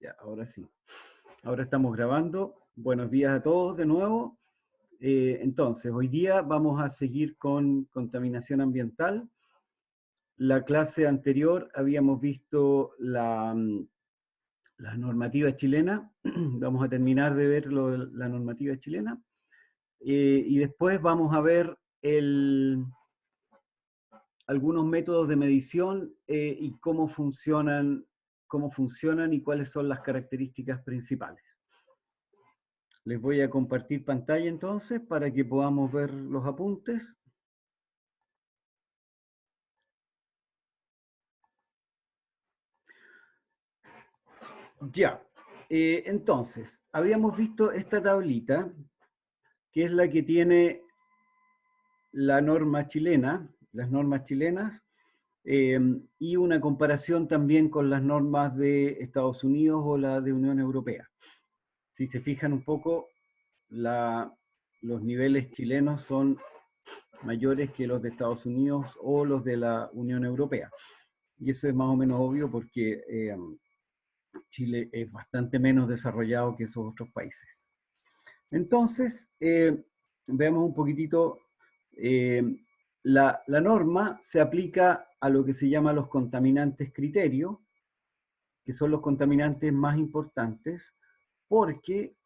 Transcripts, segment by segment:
Ya, ahora sí. Ahora estamos grabando. Buenos días a todos de nuevo. Entonces, hoy día vamos a seguir con contaminación ambiental. La clase anterior habíamos visto la normativa chilena. Vamos a terminar de ver la normativa chilena. Y después vamos a ver algunos métodos de medición y cómo funcionan y cuáles son las características principales. Les voy a compartir pantalla entonces para que podamos ver los apuntes. Ya, entonces, habíamos visto esta tablita, que es la que tiene la norma chilena, las normas chilenas, y una comparación también con las normas de Estados Unidos o la de Unión Europea. Si se fijan un poco, los niveles chilenos son mayores que los de Estados Unidos o los de la Unión Europea. Y eso es más o menos obvio porque Chile es bastante menos desarrollado que esos otros países. Entonces, veamos un poquitito, la norma se aplica a lo que se llama los contaminantes criterio, que son los contaminantes más importantes, porque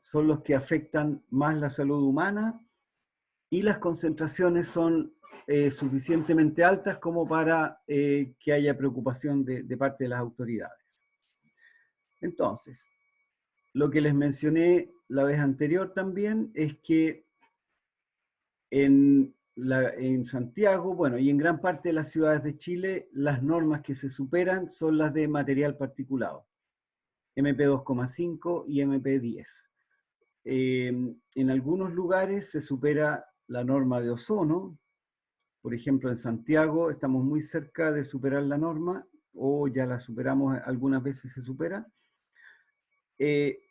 son los que afectan más la salud humana y las concentraciones son suficientemente altas como para que haya preocupación de parte de las autoridades. Entonces, lo que les mencioné la vez anterior también es que en Santiago, bueno, y en gran parte de las ciudades de Chile, las normas que se superan son las de material particulado, MP2,5 y MP10. En algunos lugares se supera la norma de ozono. Por ejemplo, en Santiago estamos muy cerca de superar la norma, o ya la superamos, algunas veces se supera,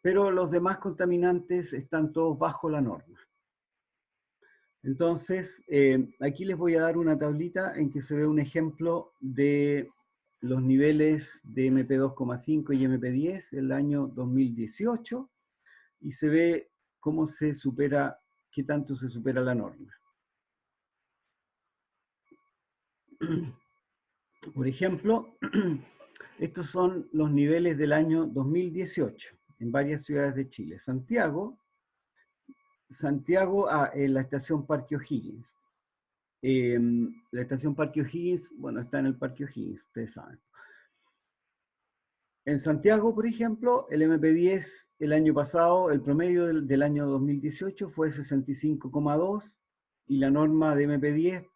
pero los demás contaminantes están todos bajo la norma. Entonces, aquí les voy a dar una tablita en que se ve un ejemplo de los niveles de MP2,5 y MP10 el año 2018, y se ve cómo se supera, qué tanto se supera la norma. Por ejemplo, estos son los niveles del año 2018 en varias ciudades de Chile. Santiago, en la estación Parque O'Higgins. La estación Parque O'Higgins, bueno, está en el Parque O'Higgins, ustedes saben. En Santiago, por ejemplo, el MP10 el año pasado, el promedio del año 2018 fue 65,2 y la norma de MP10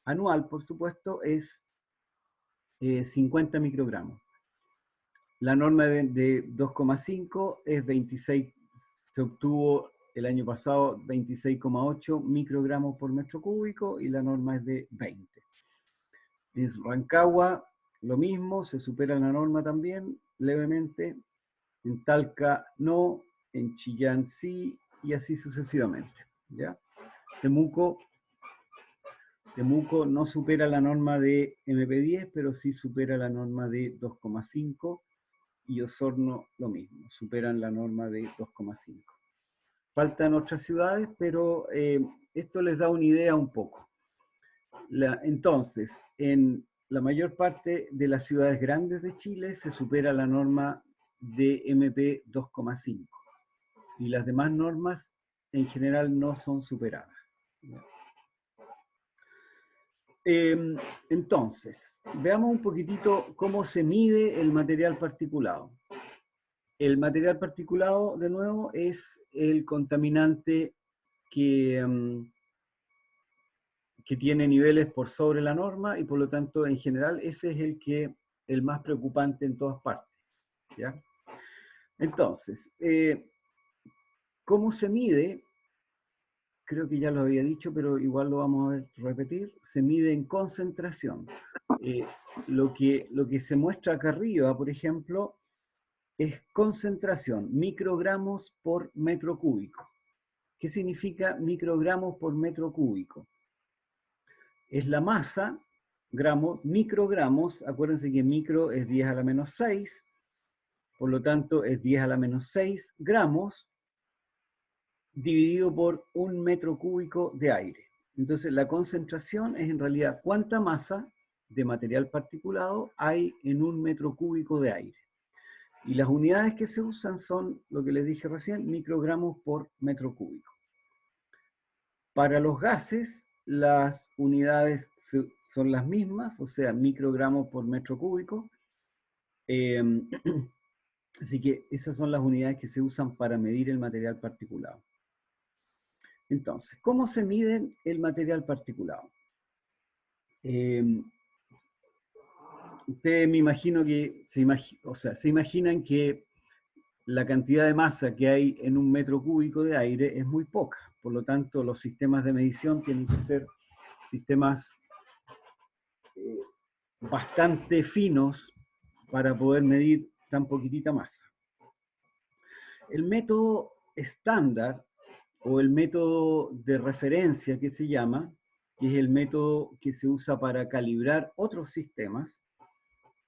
anual, por supuesto, es 50 microgramos. La norma de 2,5 es 26, se obtuvo el año pasado 26,8 microgramos por metro cúbico y la norma es de 20. En Rancagua, lo mismo, se supera la norma también, levemente. En Talca, no. En Chillán, sí, y así sucesivamente. ¿Ya? Temuco no supera la norma de MP10, pero sí supera la norma de 2,5, y Osorno lo mismo, superan la norma de 2,5. Faltan otras ciudades, pero esto les da una idea un poco. Entonces, en la mayor parte de las ciudades grandes de Chile se supera la norma de MP 2,5 y las demás normas en general no son superadas. Entonces, veamos un poquitito cómo se mide el material particulado. El material particulado, de nuevo, es el contaminante que tiene niveles por sobre la norma y por lo tanto, en general, ese es el más preocupante en todas partes. ¿Ya? Entonces, ¿cómo se mide? Creo que ya lo había dicho, pero igual lo vamos a repetir. Se mide en concentración. Lo que se muestra acá arriba, por ejemplo, es concentración, microgramos por metro cúbico. ¿Qué significa microgramos por metro cúbico? Es la masa, gramos, microgramos, acuérdense que micro es 10 a la menos 6, por lo tanto es 10 a la menos 6 gramos dividido por 1 metro cúbico de aire. Entonces la concentración es en realidad cuánta masa de material particulado hay en 1 metro cúbico de aire. Y las unidades que se usan son, lo que les dije recién, microgramos por metro cúbico. Para los gases, las unidades son las mismas, o sea, microgramos por metro cúbico. Así que esas son las unidades que se usan para medir el material particulado. Entonces, ¿cómo se mide el material particulado? Ustedes me imagino que se imaginan que la cantidad de masa que hay en 1 metro cúbico de aire es muy poca. Por lo tanto, los sistemas de medición tienen que ser sistemas bastante finos para poder medir tan poquitita masa. El método estándar o el método de referencia que se llama, que es el método que se usa para calibrar otros sistemas,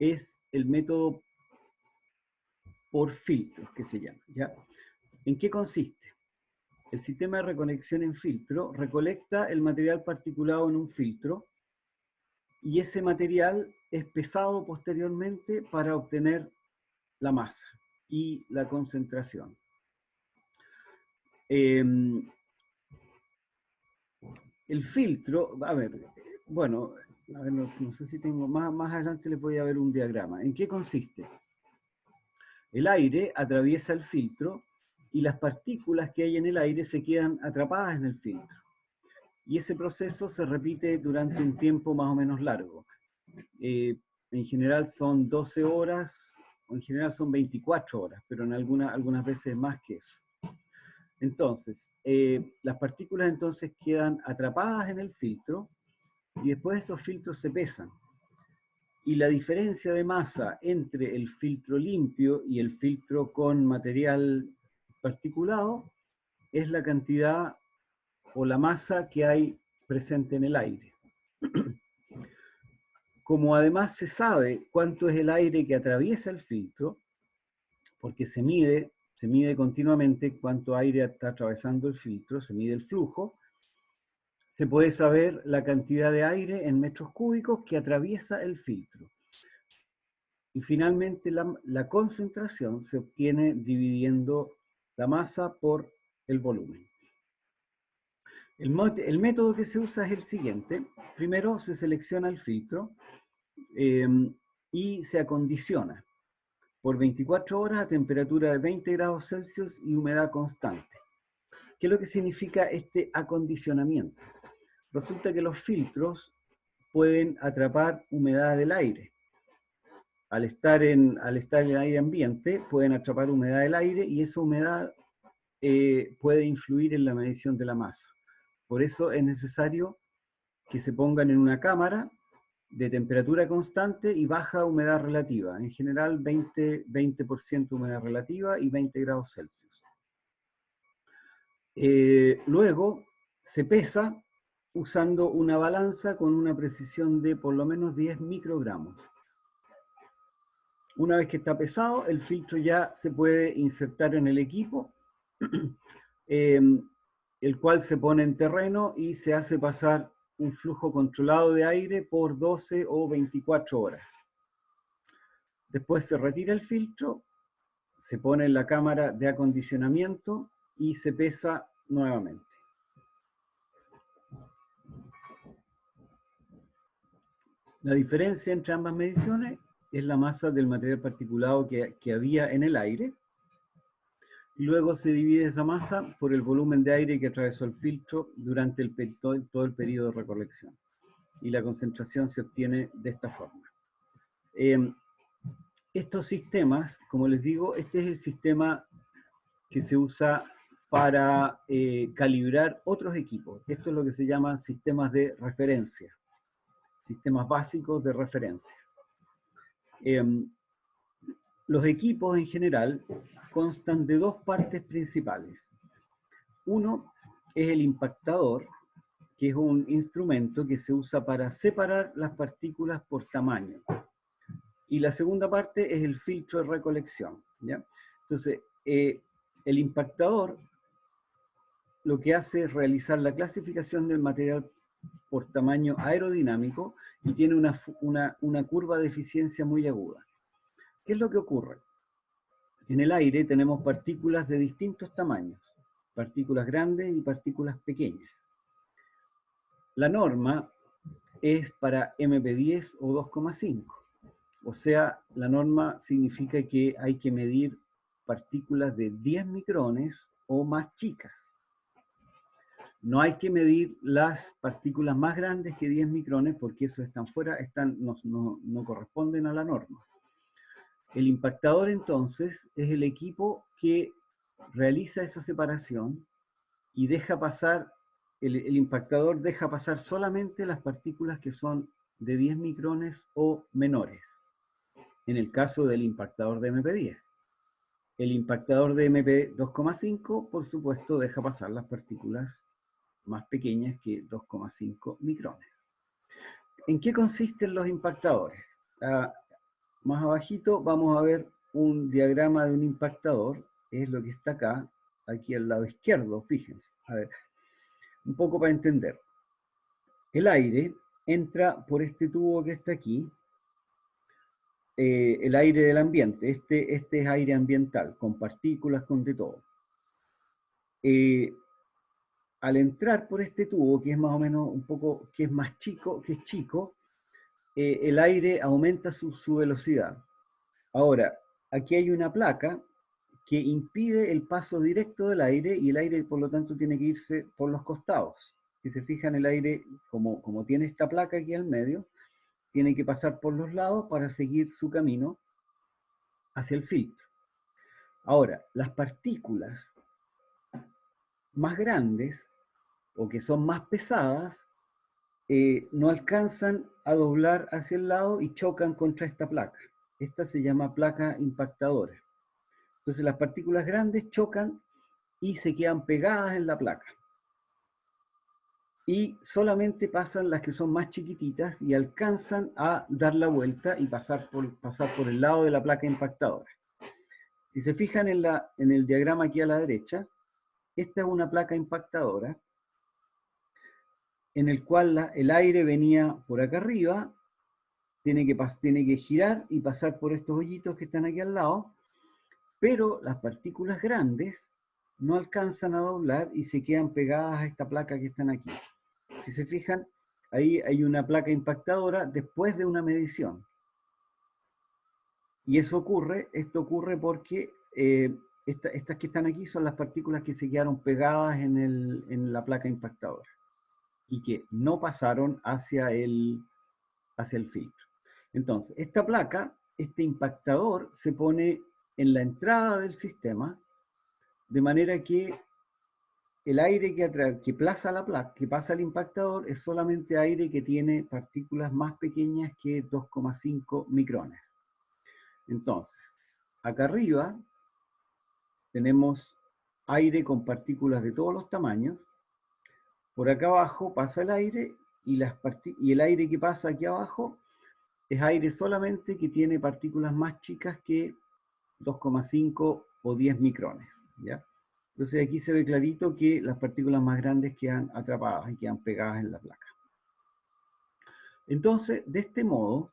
es el método por filtros, que se llama, ¿ya? ¿En qué consiste? El sistema de recolección en filtro recolecta el material particulado en un filtro y ese material es pesado posteriormente para obtener la masa y la concentración. El filtro, a ver, bueno, a ver, no sé si tengo, más adelante les voy a ver un diagrama. ¿En qué consiste? El aire atraviesa el filtro y las partículas que hay en el aire se quedan atrapadas en el filtro. Y ese proceso se repite durante un tiempo más o menos largo. En general son 12 horas, o en general son 24 horas, pero en algunas veces más que eso. Entonces, las partículas entonces quedan atrapadas en el filtro y después esos filtros se pesan. Y la diferencia de masa entre el filtro limpio y el filtro con material particulado es la cantidad o la masa que hay presente en el aire. Como además se sabe cuánto es el aire que atraviesa el filtro, porque se mide continuamente cuánto aire está atravesando el filtro, se mide el flujo, se puede saber la cantidad de aire en metros cúbicos que atraviesa el filtro. Y finalmente la concentración se obtiene dividiendo la masa por el volumen. El método que se usa es el siguiente. Primero se selecciona el filtro y se acondiciona por 24 horas a temperatura de 20 grados Celsius y humedad constante. ¿Qué es lo que significa este acondicionamiento? Resulta que los filtros pueden atrapar humedad del aire. Al estar en aire ambiente, pueden atrapar humedad del aire y esa humedad puede influir en la medición de la masa. Por eso es necesario que se pongan en una cámara de temperatura constante y baja humedad relativa. En general, 20% humedad relativa y 20 grados Celsius. Luego, se pesa usando una balanza con una precisión de por lo menos 10 microgramos. Una vez que está pesado, el filtro ya se puede insertar en el equipo, el cual se pone en terreno y se hace pasar un flujo controlado de aire por 12 o 24 horas. Después se retira el filtro, se pone en la cámara de acondicionamiento y se pesa nuevamente. La diferencia entre ambas mediciones es la masa del material particulado que había en el aire. Y luego se divide esa masa por el volumen de aire que atravesó el filtro durante todo el periodo de recolección. Y la concentración se obtiene de esta forma. Estos sistemas, como les digo, este es el sistema que se usa para calibrar otros equipos. Esto es lo que se llaman sistemas de referencia, sistemas básicos de referencia. Los equipos en general constan de dos partes principales. Uno es el impactador, que es un instrumento que se usa para separar las partículas por tamaño. y la segunda parte es el filtro de recolección, ¿ya? Entonces, el impactador lo que hace es realizar la clasificación del material por tamaño aerodinámico y tiene una curva de eficiencia muy aguda. ¿Qué es lo que ocurre? En el aire tenemos partículas de distintos tamaños, partículas grandes y partículas pequeñas. La norma es para MP10 o 2,5. O sea, la norma significa que hay que medir partículas de 10 micrones o más chicas. No hay que medir las partículas más grandes que 10 micrones porque eso están fuera, no corresponden a la norma. El impactador entonces es el equipo que realiza esa separación y deja pasar, el impactador deja pasar solamente las partículas que son de 10 micrones o menores, en el caso del impactador de MP10. El impactador de MP2,5, por supuesto, deja pasar las partículas más pequeñas que 2,5 micrones. ¿En qué consisten los impactadores? Más abajito vamos a ver un diagrama de un impactador, es lo que está acá, aquí al lado izquierdo, fíjense. A ver, un poco para entender. El aire entra por este tubo que está aquí, el aire del ambiente, este es aire ambiental, con partículas, con de todo. Al entrar por este tubo, que es más o menos un poco, que es más chico, que es chico, el aire aumenta su velocidad. Ahora, aquí hay una placa que impide el paso directo del aire y el aire, por lo tanto, tiene que irse por los costados. Si se fijan, el aire, como tiene esta placa aquí al medio, tiene que pasar por los lados para seguir su camino hacia el filtro. Ahora, las partículas más grandes o que son más pesadas no alcanzan a doblar hacia el lado y chocan contra esta placa. Esta se llama placa impactadora. Entonces las partículas grandes chocan y se quedan pegadas en la placa. Y solamente pasan las que son más chiquititas y alcanzan a dar la vuelta y pasar por el lado de la placa impactadora. Si se fijan en el diagrama aquí a la derecha, esta es una placa impactadora en el cual el aire venía por acá arriba, tiene que girar y pasar por estos hoyitos que están aquí al lado, pero las partículas grandes no alcanzan a doblar y se quedan pegadas a esta placa que están aquí. Si se fijan, ahí hay una placa impactadora después de una medición. Y esto ocurre porque estas que están aquí son las partículas que se quedaron pegadas en la placa impactadora y que no pasaron hacia el filtro. Entonces, esta placa, este impactador, se pone en la entrada del sistema, de manera que el aire que pasa la placa, que pasa el impactador, es solamente aire que tiene partículas más pequeñas que 2,5 micrones. Entonces, acá arriba tenemos aire con partículas de todos los tamaños. Por acá abajo pasa el aire y el aire que pasa aquí abajo es aire solamente que tiene partículas más chicas que 2,5 o 10 micrones, ¿ya? Entonces aquí se ve clarito que las partículas más grandes quedan atrapadas y quedan pegadas en la placa. Entonces, de este modo,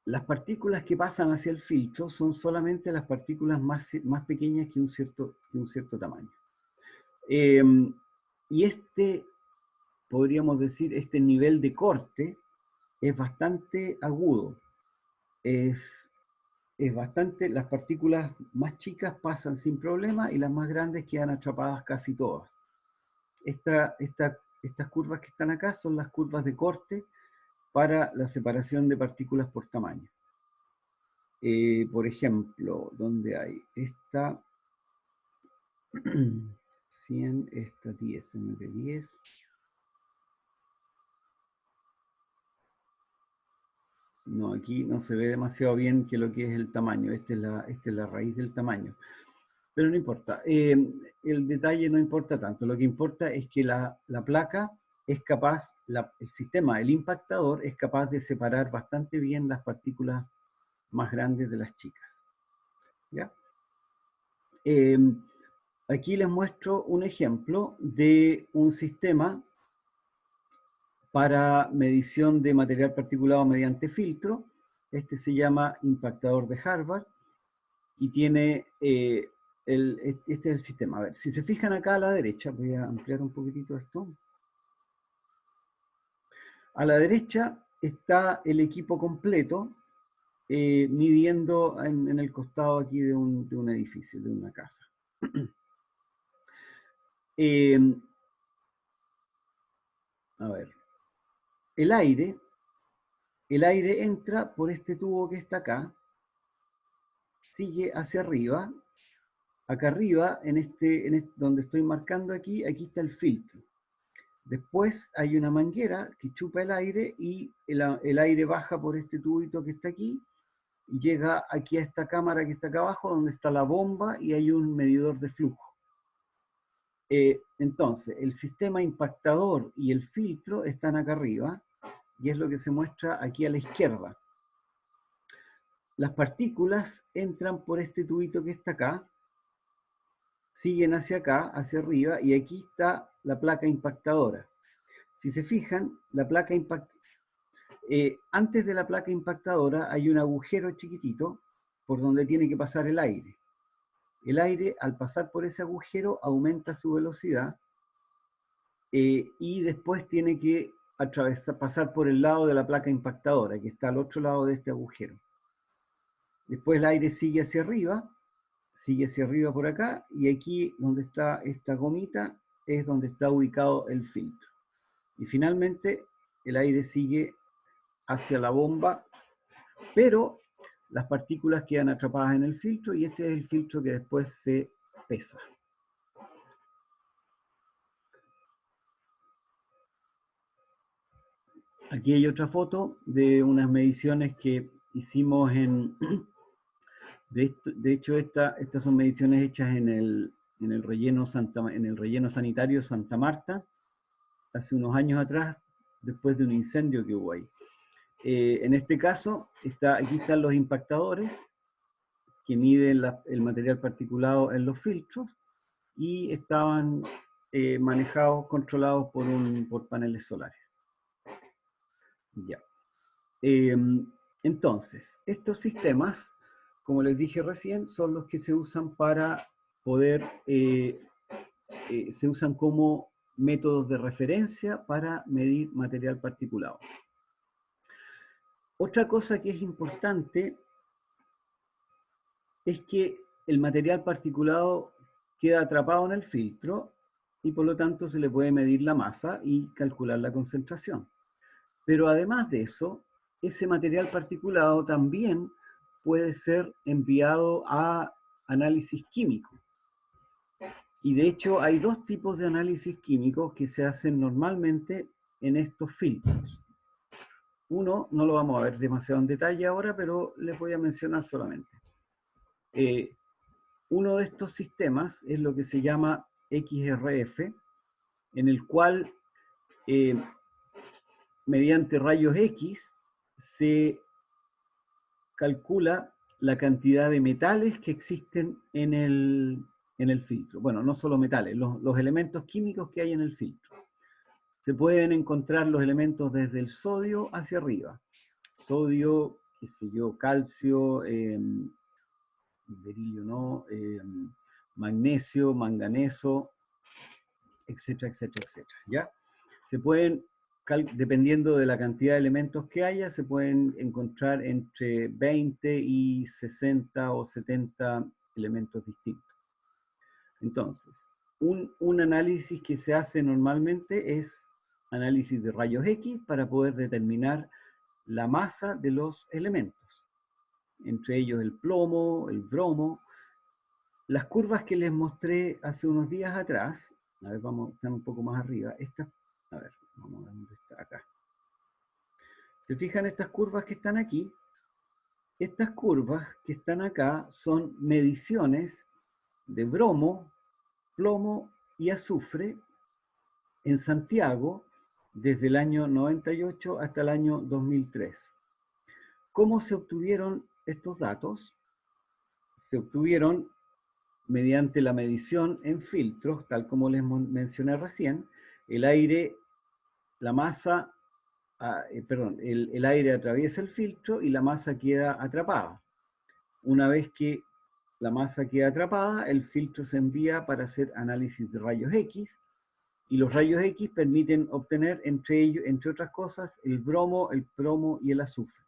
las partículas que pasan hacia el filtro son solamente las partículas más pequeñas que un cierto tamaño. Y podríamos decir, este nivel de corte es bastante agudo. Las partículas más chicas pasan sin problema y las más grandes quedan atrapadas casi todas. Estas curvas que están acá son las curvas de corte para la separación de partículas por tamaño. Por ejemplo, ¿dónde hay? Esta 100, esta 10, MP10. No, aquí no se ve demasiado bien que lo que es el tamaño. Esta es la raíz del tamaño. Pero no importa. El detalle no importa tanto. Lo que importa es que la placa es capaz, el sistema, el impactador, es capaz de separar bastante bien las partículas más grandes de las chicas. ¿Ya? Aquí les muestro un ejemplo de un sistema para medición de material particulado mediante filtro. Este se llama impactador de Harvard y tiene, este es el sistema. A ver, si se fijan acá a la derecha, voy a ampliar un poquitito esto. A la derecha está el equipo completo midiendo en el costado aquí de un edificio, de una casa. A ver, el aire entra por este tubo que está acá, sigue hacia arriba, acá arriba, donde estoy marcando aquí está el filtro. Después hay una manguera que chupa el aire y el aire baja por este tubito que está aquí y llega aquí a esta cámara que está acá abajo, donde está la bomba y hay un medidor de flujo. Entonces, el sistema impactador y el filtro están acá arriba y es lo que se muestra aquí a la izquierda. Las partículas entran por este tubito que está acá, siguen hacia acá, hacia arriba, y aquí está la placa impactadora. Si se fijan, la placa antes de la placa impactadora hay un agujero chiquitito por donde tiene que pasar el aire. El aire, al pasar por ese agujero, aumenta su velocidad y después tiene que pasar por el lado de la placa impactadora, que está al otro lado de este agujero. Después el aire sigue hacia arriba por acá, y aquí donde está esta gomita es donde está ubicado el filtro. Y finalmente el aire sigue hacia la bomba, pero las partículas quedan atrapadas en el filtro y este es el filtro que después se pesa. Aquí hay otra foto de unas mediciones que hicimos de hecho estas son mediciones hechas en el relleno sanitario Santa Marta, hace unos años atrás, después de un incendio que hubo ahí. En este caso, aquí están los impactadores que miden el material particulado en los filtros y estaban manejados, controlados por paneles solares. Ya. Entonces, estos sistemas, como les dije recién, son los que se usan para poder, se usan como métodos de referencia para medir material particulado. Otra cosa que es importante es que el material particulado queda atrapado en el filtro y por lo tanto se le puede medir la masa y calcular la concentración. Pero además de eso, ese material particulado también puede ser enviado a análisis químico. Y de hecho hay dos tipos de análisis químicos que se hacen normalmente en estos filtros. Uno, no lo vamos a ver demasiado en detalle ahora, pero les voy a mencionar solamente. Uno de estos sistemas es lo que se llama XRF, en el cual mediante rayos X se calcula la cantidad de metales que existen en el filtro. Bueno, no solo metales, los elementos químicos que hay en el filtro. Se pueden encontrar los elementos desde el sodio hacia arriba. Sodio, qué sé yo, calcio, berilio no, magnesio, manganeso, etcétera, etcétera, etcétera. ¿Ya? Se pueden, dependiendo de la cantidad de elementos que haya, se pueden encontrar entre 20 y 60 o 70 elementos distintos. Entonces, un análisis que se hace normalmente es análisis de rayos X para poder determinar la masa de los elementos, entre ellos el plomo, el bromo. Las curvas que les mostré hace unos días atrás, a ver, vamos a estar un poco más arriba, a ver, vamos a ver dónde está, acá. ¿Se fijan estas curvas que están aquí? Estas curvas que están acá son mediciones de bromo, plomo y azufre en Santiago desde el año 98 hasta el año 2003. ¿Cómo se obtuvieron estos datos se obtuvieron mediante la medición en filtros, tal como les mencioné recién. El aire, la masa, el aire atraviesa el filtro y la masa queda atrapada. Una vez que la masa queda atrapada, el filtro se envía para hacer análisis de rayos X, y los rayos X permiten obtener entre ellos, entre otras cosas, el bromo, el plomo y el azufre.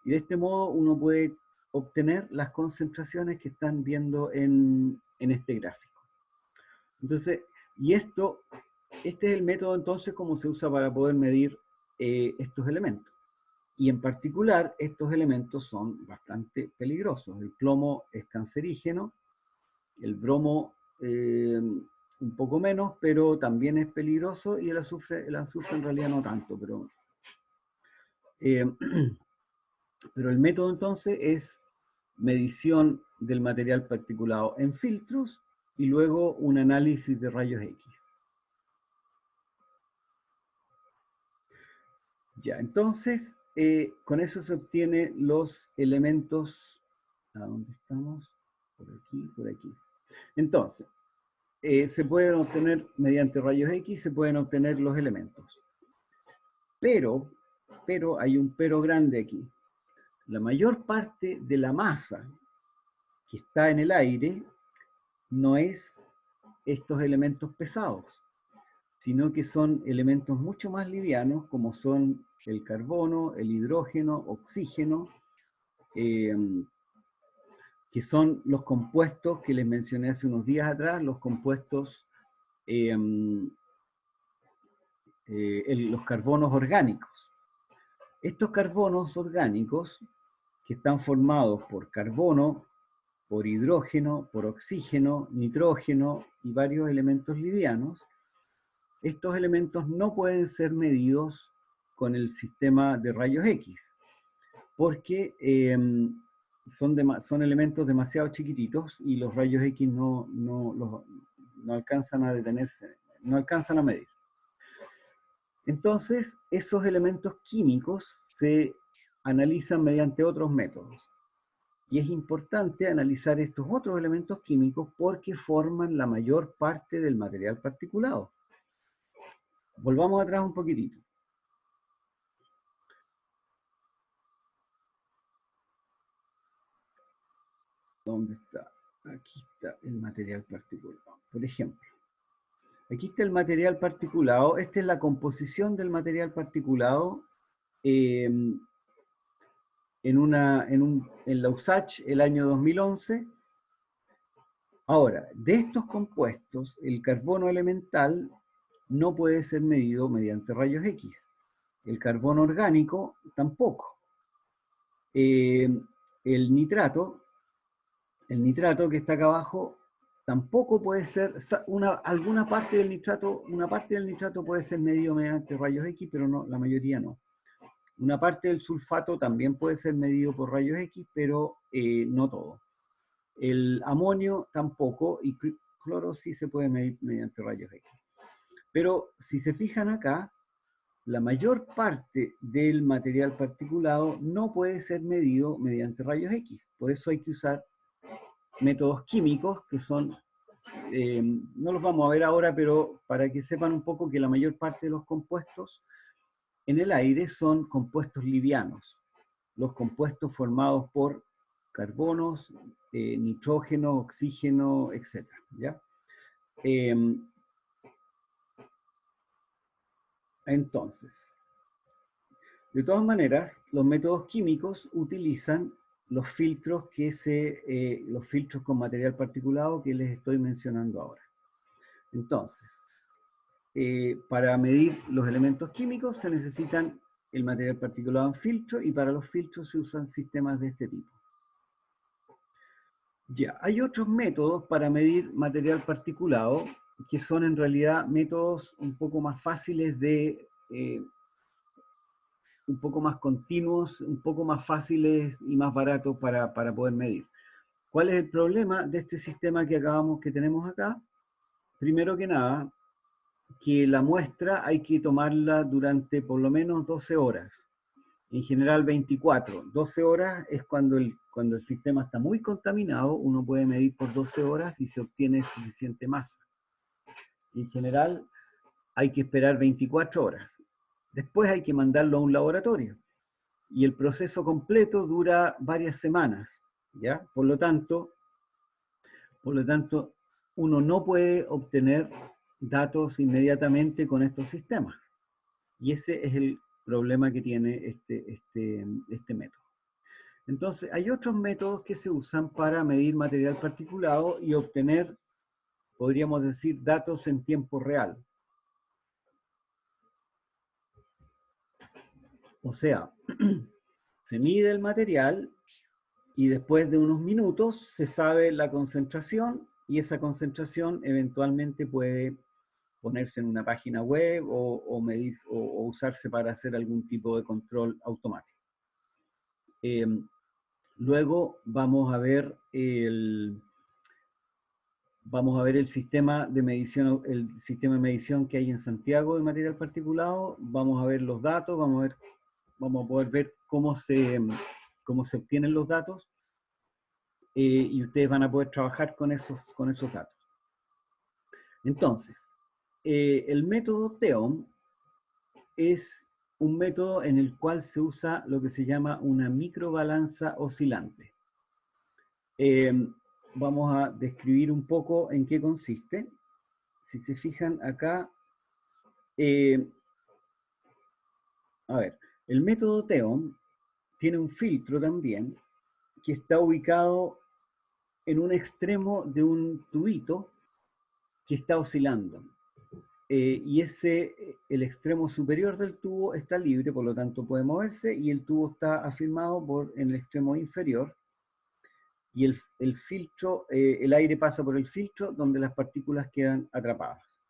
Y de este modo uno puede obtener las concentraciones que están viendo en este gráfico. Entonces, este es el método entonces como se usa para poder medir estos elementos. Y en particular, estos elementos son bastante peligrosos. El plomo es cancerígeno, el bromo un poco menos, pero también es peligroso, y el azufre en realidad no tanto, eh, pero el método entonces es medición del material particulado en filtros y luego un análisis de rayos X. Ya, entonces, con eso se obtienen los elementos. ¿A dónde estamos? Por aquí, por aquí. Entonces, se pueden obtener mediante rayos X, se pueden obtener los elementos. Pero hay un pero grande aquí. La mayor parte de la masa que está en el aire no es estos elementos pesados, sino que son elementos mucho más livianos, como son el carbono, el hidrógeno, oxígeno, que son los compuestos que les mencioné hace unos días atrás, los compuestos, los carbonos orgánicos. Estos carbonos orgánicos, que están formados por carbono, por hidrógeno, por oxígeno, nitrógeno y varios elementos livianos, estos elementos no pueden ser medidos con el sistema de rayos X, porque son elementos demasiado chiquititos y los rayos X no alcanzan a detenerse, no alcanzan a medir. Entonces, esos elementos químicos se analizan mediante otros métodos. Y es importante analizar estos otros elementos químicos porque forman la mayor parte del material particulado. Volvamos atrás un poquitito. ¿Dónde está? Aquí está el material particulado. Por ejemplo, aquí está el material particulado. Esta es la composición del material particulado en la USACH el año 2011. Ahora, de estos compuestos, el carbono elemental no puede ser medido mediante rayos X. El carbono orgánico tampoco. El nitrato que está acá abajo tampoco puede ser, una parte del nitrato puede ser medido mediante rayos X, pero no, la mayoría no. Una parte del sulfato también puede ser medido por rayos X, pero no todo. El amonio tampoco, y cloro sí se puede medir mediante rayos X. Pero si se fijan acá, la mayor parte del material particulado no puede ser medido mediante rayos X. Por eso hay que usar métodos químicos que son, no los vamos a ver ahora, pero para que sepan un poco que la mayor parte de los compuestos en el aire son compuestos livianos. Los compuestos formados por carbonos, nitrógeno, oxígeno, etc. ¿Ya? Entonces, de todas maneras, los métodos químicos utilizan los filtros los filtros con material particulado que les estoy mencionando ahora. Entonces, para medir los elementos químicos se necesitan el material particulado en filtro, y para los filtros se usan sistemas de este tipo. Ya, hay otros métodos para medir material particulado que son en realidad métodos un poco más fáciles un poco más continuos, un poco más fáciles y más baratos para poder medir. ¿Cuál es el problema de este sistema que tenemos acá? Primero que nada, que la muestra hay que tomarla durante por lo menos 12 horas. En general 24. 12 horas es cuando el sistema está muy contaminado, uno puede medir por 12 horas y se obtiene suficiente masa. En general hay que esperar 24 horas. Después hay que mandarlo a un laboratorio. Y el proceso completo dura varias semanas, ¿ya? Por lo tanto, uno no puede obtener datos inmediatamente con estos sistemas. Y ese es el problema que tiene este método. Entonces, hay otros métodos que se usan para medir material particulado y obtener, podríamos decir, datos en tiempo real. O sea, se mide el material y después de unos minutos se sabe la concentración y esa concentración eventualmente puede ponerse en una página web o usarse para hacer algún tipo de control automático. Luego vamos a ver el sistema de medición que hay en Santiago de material particulado. Vamos a ver los datos, vamos a poder ver cómo se obtienen los datos y ustedes van a poder trabajar con esos datos. Entonces, el método TEOM es un método en el cual se usa lo que se llama una microbalanza oscilante. Vamos a describir un poco en qué consiste. Si se fijan acá, a ver, el método TEOM tiene un filtro también que está ubicado en un extremo de un tubito que está oscilando. Y el extremo superior del tubo está libre, por lo tanto puede moverse, y el tubo está afirmado en el extremo inferior, y el filtro, el aire pasa por el filtro donde las partículas quedan atrapadas.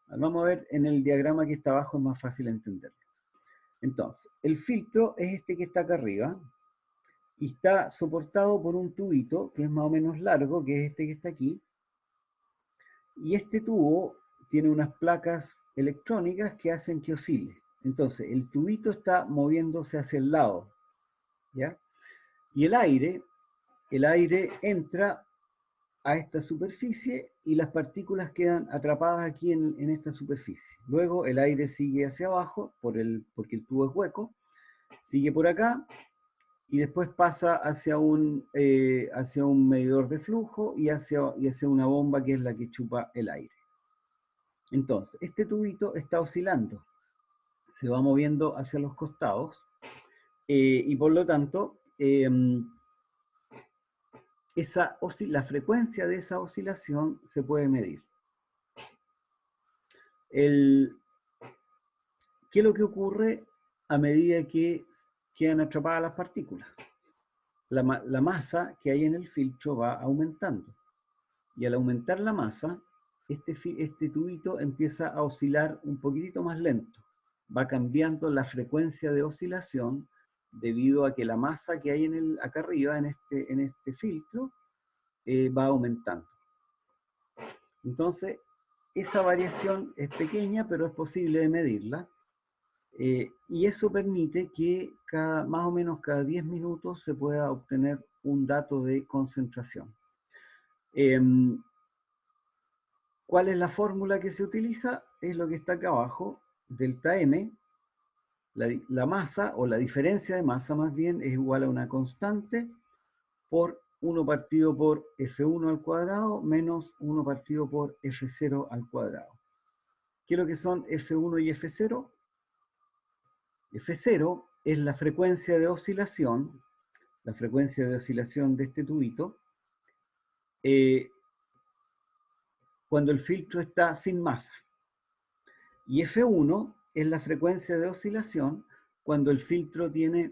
Vamos a ver en el diagrama que está abajo, es más fácil entenderlo. Entonces, el filtro es este que está acá arriba, y está soportado por un tubito que es más o menos largo, que es este que está aquí, y este tubo tiene unas placas electrónicas que hacen que oscile. Entonces, el tubito está moviéndose hacia el lado, ¿ya? Y el aire entra a esta superficie y las partículas quedan atrapadas aquí en esta superficie. Luego el aire sigue hacia abajo, porque el tubo es hueco, sigue por acá, y después pasa hacia un medidor de flujo y hacia una bomba que es la que chupa el aire. Entonces, este tubito está oscilando, se va moviendo hacia los costados, y por lo tanto, la frecuencia de esa oscilación se puede medir. ¿Qué es lo que ocurre a medida que quedan atrapadas las partículas? La masa que hay en el filtro va aumentando. Y al aumentar la masa, este tubito empieza a oscilar un poquitito más lento. Va cambiando la frecuencia de oscilación debido a que la masa que hay acá arriba en este filtro va aumentando. Entonces, esa variación es pequeña, pero es posible de medirla. Y eso permite que más o menos cada 10 minutos se pueda obtener un dato de concentración. ¿Cuál es la fórmula que se utiliza? Es lo que está acá abajo, delta M. La masa, o la diferencia de masa más bien, es igual a una constante por 1 partido por F1 al cuadrado menos 1 partido por F0 al cuadrado. ¿Qué es lo que son F1 y F0? F0 es la frecuencia de oscilación de este tubito, cuando el filtro está sin masa. Y F1 es la frecuencia de oscilación cuando el filtro tiene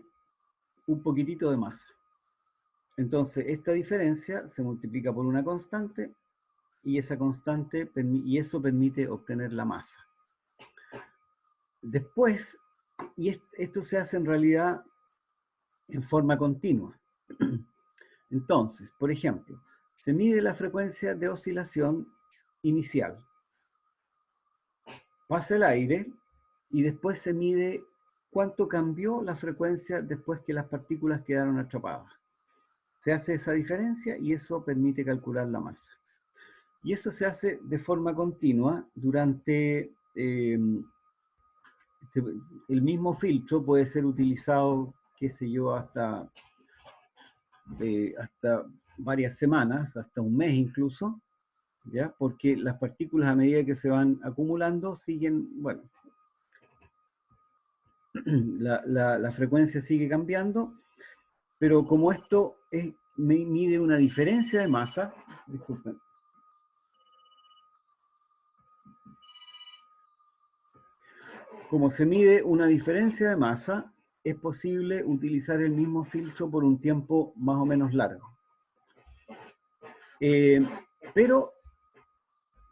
un poquitito de masa. Entonces, esta diferencia se multiplica por una constante y eso permite obtener la masa. Después, esto se hace en realidad en forma continua. Entonces, por ejemplo, se mide la frecuencia de oscilación inicial, pasa el aire y después se mide cuánto cambió la frecuencia después que las partículas quedaron atrapadas. Se hace esa diferencia y eso permite calcular la masa. Y eso se hace de forma continua durante... el mismo filtro puede ser utilizado, qué sé yo, hasta varias semanas, hasta un mes incluso, ¿ya? Porque las partículas a medida que se van acumulando siguen, bueno, la frecuencia sigue cambiando, pero como esto mide una diferencia de masa, disculpen, como se mide una diferencia de masa, es posible utilizar el mismo filtro por un tiempo más o menos largo. Pero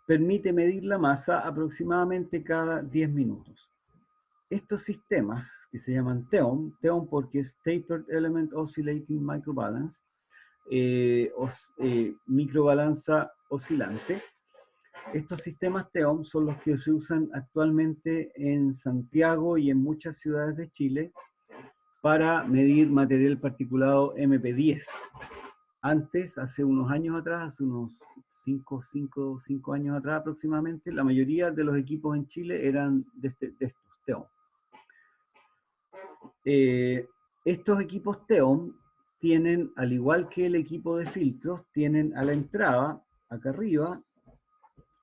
permite medir la masa aproximadamente cada 10 minutos. Estos sistemas, que se llaman TEOM porque es Tapered Element Oscillating Microbalance, microbalanza oscilante, estos sistemas TEOM son los que se usan actualmente en Santiago y en muchas ciudades de Chile para medir material particulado MP10. Antes, hace unos años atrás, hace unos 5 años atrás aproximadamente, la mayoría de los equipos en Chile eran de estos TEOM. Estos equipos TEOM tienen, al igual que el equipo de filtros, tienen a la entrada, acá arriba,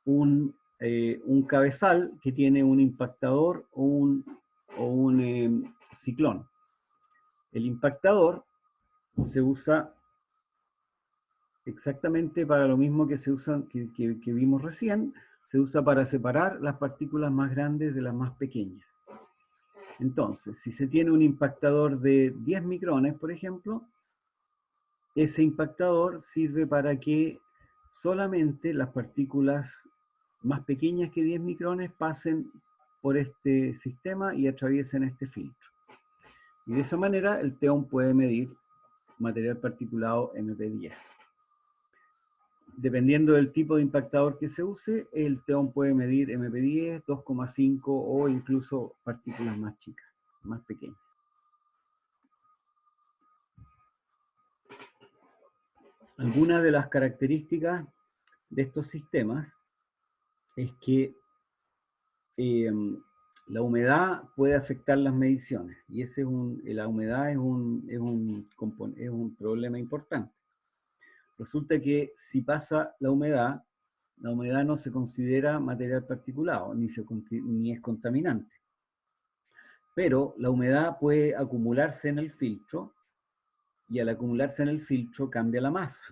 un cabezal que tiene un impactador o un ciclón. El impactador se usa exactamente para lo mismo que se usan, que vimos recién, se usa para separar las partículas más grandes de las más pequeñas. Entonces, si se tiene un impactador de 10 micrones, por ejemplo, ese impactador sirve para que solamente las partículas más pequeñas que 10 micrones pasen por este sistema y atraviesen este filtro. Y de esa manera el TEOM puede medir material particulado MP10. Dependiendo del tipo de impactador que se use, el TEOM puede medir MP10, 2,5 o incluso partículas más chicas, más pequeñas. Algunas de las características de estos sistemas es que la humedad puede afectar las mediciones y la humedad es un problema importante. Resulta que si pasa la humedad no se considera material particulado, ni es contaminante. Pero la humedad puede acumularse en el filtro y al acumularse en el filtro cambia la masa.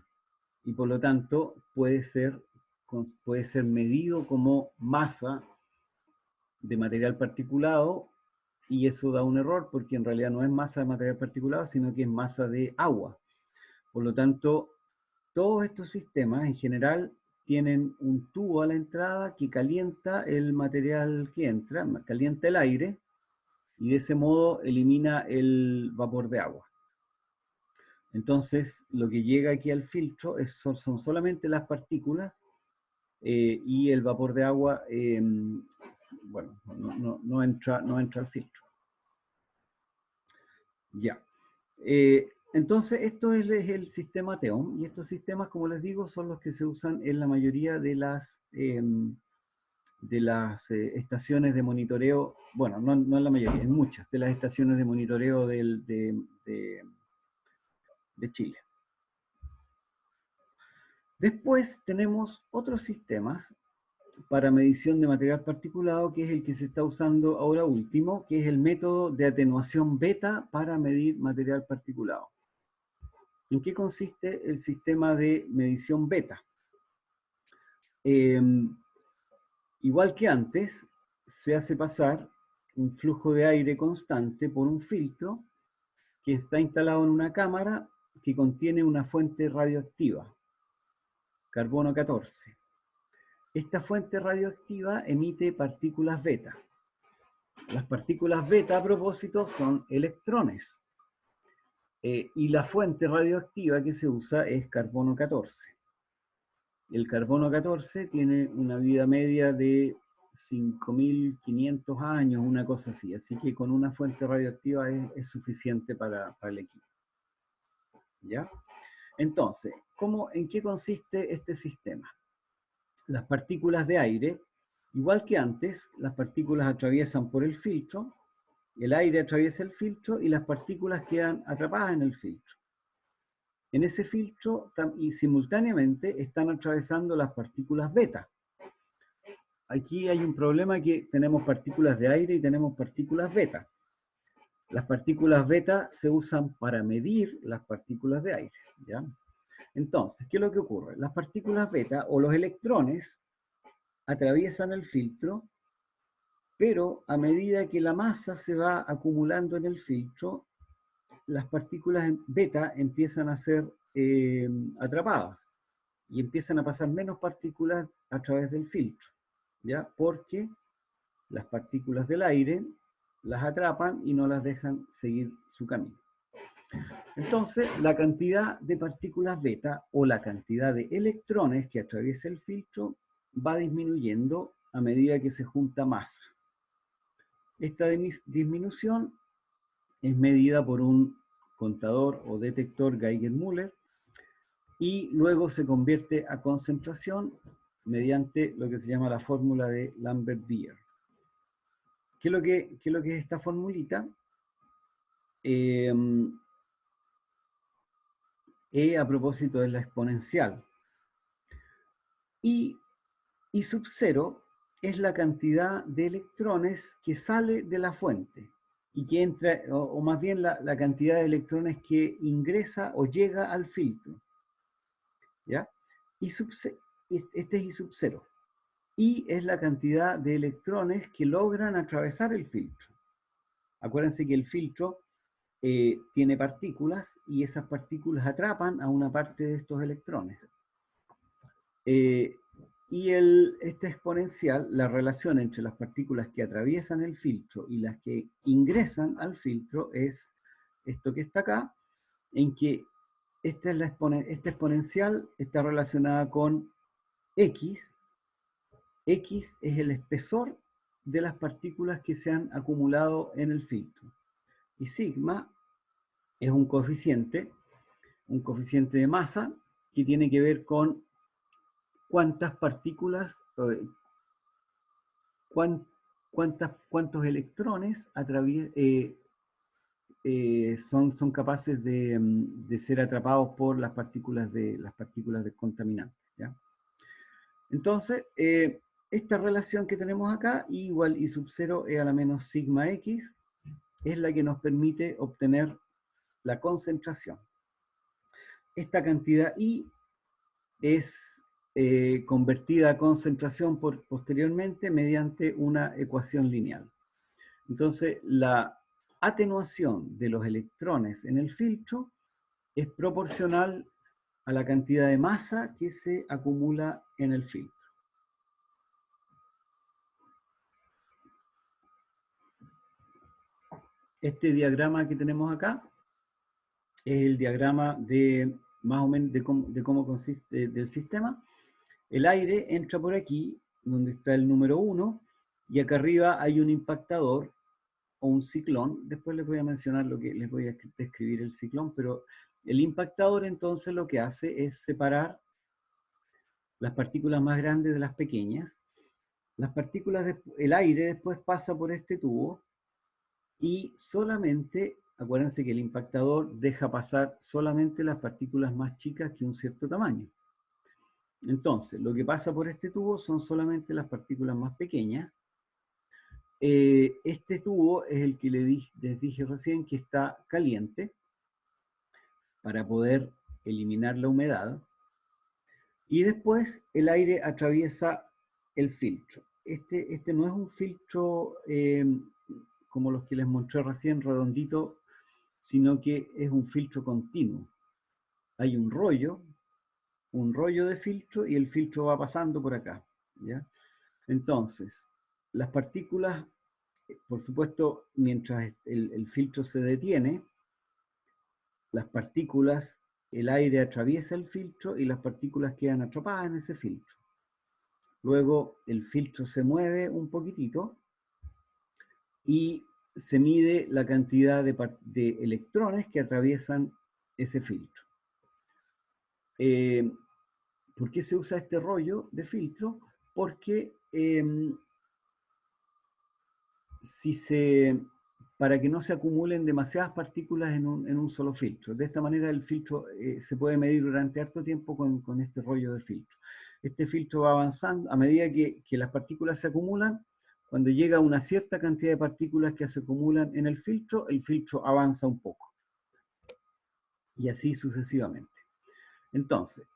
Y por lo tanto puede ser medido como masa de material particulado y eso da un error porque en realidad no es masa de material particulado, sino que es masa de agua. Por lo tanto, todos estos sistemas en general tienen un tubo a la entrada que calienta el material que entra, calienta el aire y de ese modo elimina el vapor de agua. Entonces, lo que llega aquí al filtro son solamente las partículas y el vapor de agua, bueno, no entra al filtro. Ya. Entonces, esto es el sistema TEOM, y estos sistemas, como les digo, son los que se usan en la mayoría de las estaciones de monitoreo, bueno, no en la mayoría, en muchas de las estaciones de monitoreo de Chile. Después tenemos otros sistemas para medición de material particulado, que es el que se está usando ahora último, que es el método de atenuación beta para medir material particulado. ¿En qué consiste el sistema de medición beta? Igual que antes, se hace pasar un flujo de aire constante por un filtro que está instalado en una cámara que contiene una fuente radioactiva, carbono 14. Esta fuente radioactiva emite partículas beta. Las partículas beta, a propósito, son electrones. Y la fuente radioactiva que se usa es carbono 14. El carbono 14 tiene una vida media de 5.500 años, una cosa así. Así que con una fuente radioactiva es suficiente para el equipo. ¿Ya? Entonces, ¿en qué consiste este sistema? Las partículas de aire, igual que antes, las partículas atraviesan por el filtro, el aire atraviesa el filtro y las partículas quedan atrapadas en el filtro. En ese filtro y simultáneamente están atravesando las partículas beta. Aquí hay un problema que tenemos partículas de aire y tenemos partículas beta. Las partículas beta se usan para medir las partículas de aire, ¿ya? Entonces, ¿qué es lo que ocurre? Las partículas beta o los electrones atraviesan el filtro, pero a medida que la masa se va acumulando en el filtro, las partículas beta empiezan a ser atrapadas y empiezan a pasar menos partículas a través del filtro, ¿ya? Porque las partículas del aire las atrapan y no las dejan seguir su camino. Entonces, la cantidad de partículas beta o la cantidad de electrones que atraviesa el filtro va disminuyendo a medida que se junta masa. Esta disminución es medida por un contador o detector Geiger-Müller y luego se convierte a concentración mediante lo que se llama la fórmula de Lambert-Beer. ¿Qué es lo que es esta formulita? E a propósito de la exponencial. Y sub 0 es la cantidad de electrones que sale de la fuente y que entra, o más bien la cantidad de electrones que ingresa o llega al filtro. ¿Ya? Este es I sub 0. Y es la cantidad de electrones que logran atravesar el filtro. Acuérdense que el filtro tiene partículas y esas partículas atrapan a una parte de estos electrones. Y este exponencial, la relación entre las partículas que atraviesan el filtro y las que ingresan al filtro es esto que está acá, en que esta exponencial está relacionada con X. X es el espesor de las partículas que se han acumulado en el filtro. Y sigma es un coeficiente de masa que tiene que ver con cuántas partículas, cuántos electrones son capaces de ser atrapados por las partículas contaminantes, ¿ya? Entonces, esta relación que tenemos acá, I igual I sub 0 e a la menos sigma X, es la que nos permite obtener la concentración. Esta cantidad I es convertida a concentración posteriormente mediante una ecuación lineal. Entonces, la atenuación de los electrones en el filtro es proporcional a la cantidad de masa que se acumula en el filtro. Este diagrama que tenemos acá es el diagrama de más o menos de cómo consiste del sistema. El aire entra por aquí, donde está el número 1, y acá arriba hay un impactador o un ciclón. Después les voy a mencionar les voy a describir el ciclón, pero el impactador entonces lo que hace es separar las partículas más grandes de las pequeñas. El aire después pasa por este tubo y solamente, acuérdense que el impactador deja pasar solamente las partículas más chicas que un cierto tamaño. Entonces, lo que pasa por este tubo son solamente las partículas más pequeñas. Este tubo es el que les dije recién que está caliente para poder eliminar la humedad. Y después el aire atraviesa el filtro. Este no es un filtro como los que les mostré recién, redondito, sino que es un filtro continuo. Hay un rollo de filtro y el filtro va pasando por acá, ¿ya? Entonces, las partículas, por supuesto, mientras el filtro se detiene, las partículas, el aire atraviesa el filtro y las partículas quedan atrapadas en ese filtro. luego el filtro se mueve un poquitito y se mide la cantidad de electrones que atraviesan ese filtro. ¿Por qué se usa este rollo de filtro? Porque para que no se acumulen demasiadas partículas en un solo filtro. De esta manera el filtro se puede medir durante harto tiempo con este rollo de filtro. Este filtro va avanzando a medida que las partículas se acumulan. Cuando llega a una cierta cantidad de partículas que se acumulan en el filtro avanza un poco. Y así sucesivamente. Entonces,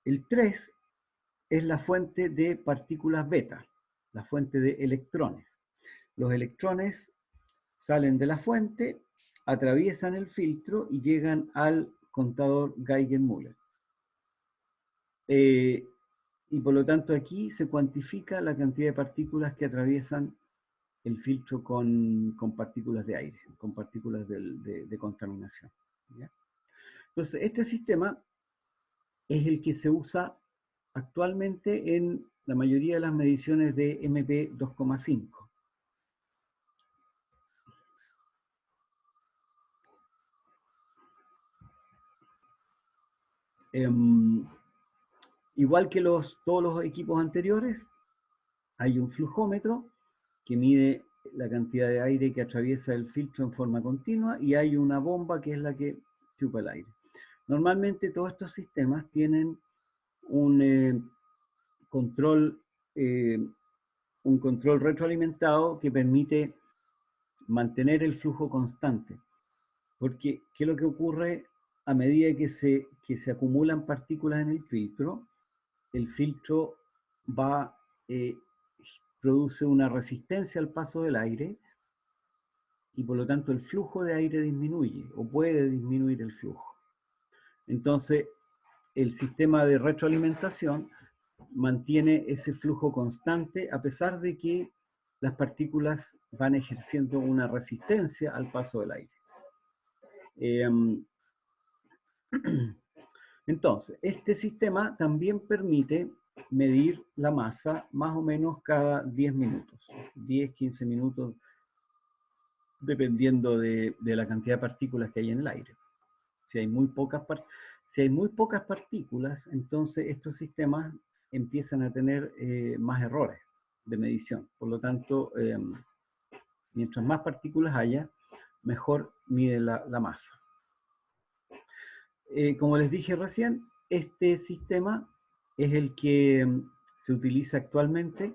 el 3 es la fuente de partículas beta, la fuente de electrones. Los electrones salen de la fuente, atraviesan el filtro y llegan al contador Geiger-Müller. Y por lo tanto aquí se cuantifica la cantidad de partículas que atraviesan el filtro con partículas de aire, con partículas de contaminación. ¿Ya? Entonces, este sistema es el que se usa actualmente en la mayoría de las mediciones de MP2,5. Igual que todos los equipos anteriores, hay un flujómetro que mide la cantidad de aire que atraviesa el filtro en forma continua y hay una bomba que es la que chupa el aire. Normalmente todos estos sistemas tienen un control retroalimentado que permite mantener el flujo constante. Porque, ¿qué es lo que ocurre a medida que se acumulan partículas en el filtro? El filtro produce una resistencia al paso del aire y por lo tanto el flujo de aire disminuye o puede disminuir el flujo. Entonces, el sistema de retroalimentación mantiene ese flujo constante a pesar de que las partículas van ejerciendo una resistencia al paso del aire. Entonces, este sistema también permite medir la masa más o menos cada 10 minutos, 10, 15 minutos, dependiendo de la cantidad de partículas que hay en el aire. Si hay muy pocas partículas, entonces estos sistemas empiezan a tener más errores de medición. Por lo tanto, mientras más partículas haya, mejor mide la masa. Como les dije recién, este sistema es el que se utiliza actualmente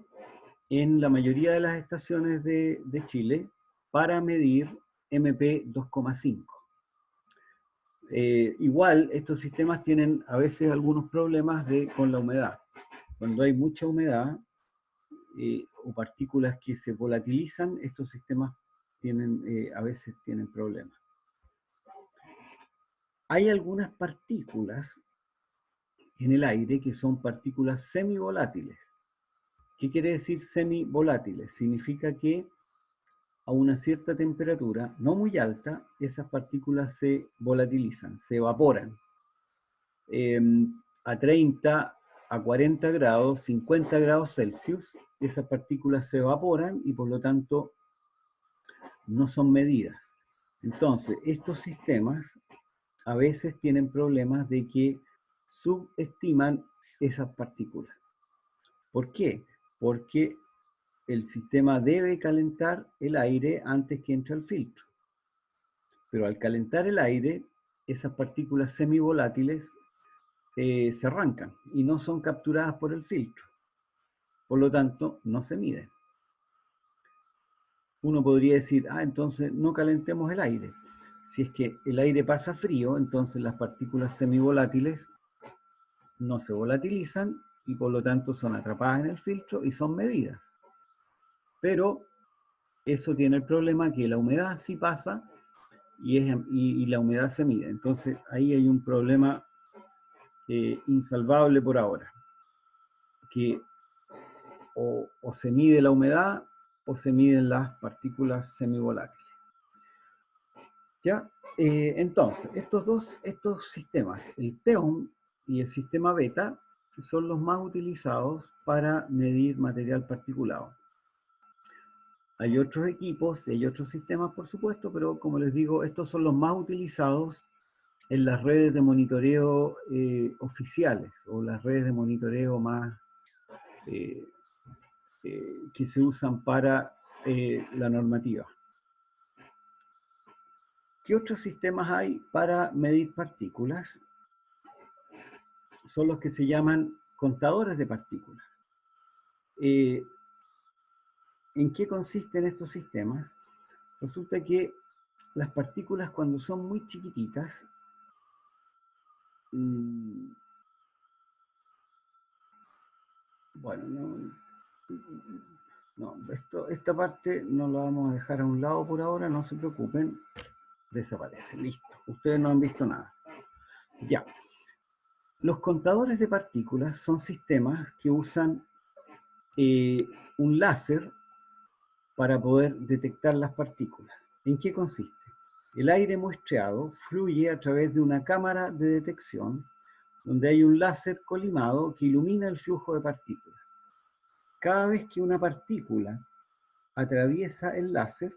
en la mayoría de las estaciones de Chile para medir MP2,5. Igual, estos sistemas tienen a veces algunos problemas con la humedad. Cuando hay mucha humedad o partículas que se volatilizan, estos sistemas a veces tienen problemas. Hay algunas partículas en el aire que son partículas semivolátiles. ¿Qué quiere decir semivolátiles? Significa que a una cierta temperatura, no muy alta, esas partículas se volatilizan, se evaporan. A 30, a 40 grados, 50 grados Celsius, esas partículas se evaporan y por lo tanto no son medidas. Entonces, estos sistemas a veces tienen problemas de que subestiman esas partículas. ¿Por qué? Porque el sistema debe calentar el aire antes que entre al filtro. Pero al calentar el aire, esas partículas semivolátiles se arrancan y no son capturadas por el filtro. Por lo tanto, no se miden. Uno podría decir, entonces no calentemos el aire. Si es que el aire pasa frío, entonces las partículas semivolátiles no se volatilizan y por lo tanto son atrapadas en el filtro y son medidas. Pero eso tiene el problema que la humedad sí pasa y la humedad se mide. Entonces ahí hay un problema insalvable por ahora, que o se mide la humedad o se miden las partículas semivolátiles. ¿Ya? Entonces, estos sistemas, el TEOM y el sistema beta, son los más utilizados para medir material particulado. Hay otros equipos y hay otros sistemas, por supuesto, pero como les digo, estos son los más utilizados en las redes de monitoreo oficiales o las redes de monitoreo más que se usan para la normativa. ¿Qué otros sistemas hay para medir partículas? Son los que se llaman contadores de partículas. ¿En qué consisten estos sistemas? Resulta que las partículas, cuando son muy chiquititas, bueno, esta parte no la vamos a dejar a un lado por ahora, no se preocupen, desaparece, listo. Ustedes no han visto nada. Ya. Los contadores de partículas son sistemas que usan un láser para poder detectar las partículas. ¿En qué consiste? El aire muestreado fluye a través de una cámara de detección donde hay un láser colimado que ilumina el flujo de partículas. Cada vez que una partícula atraviesa el láser,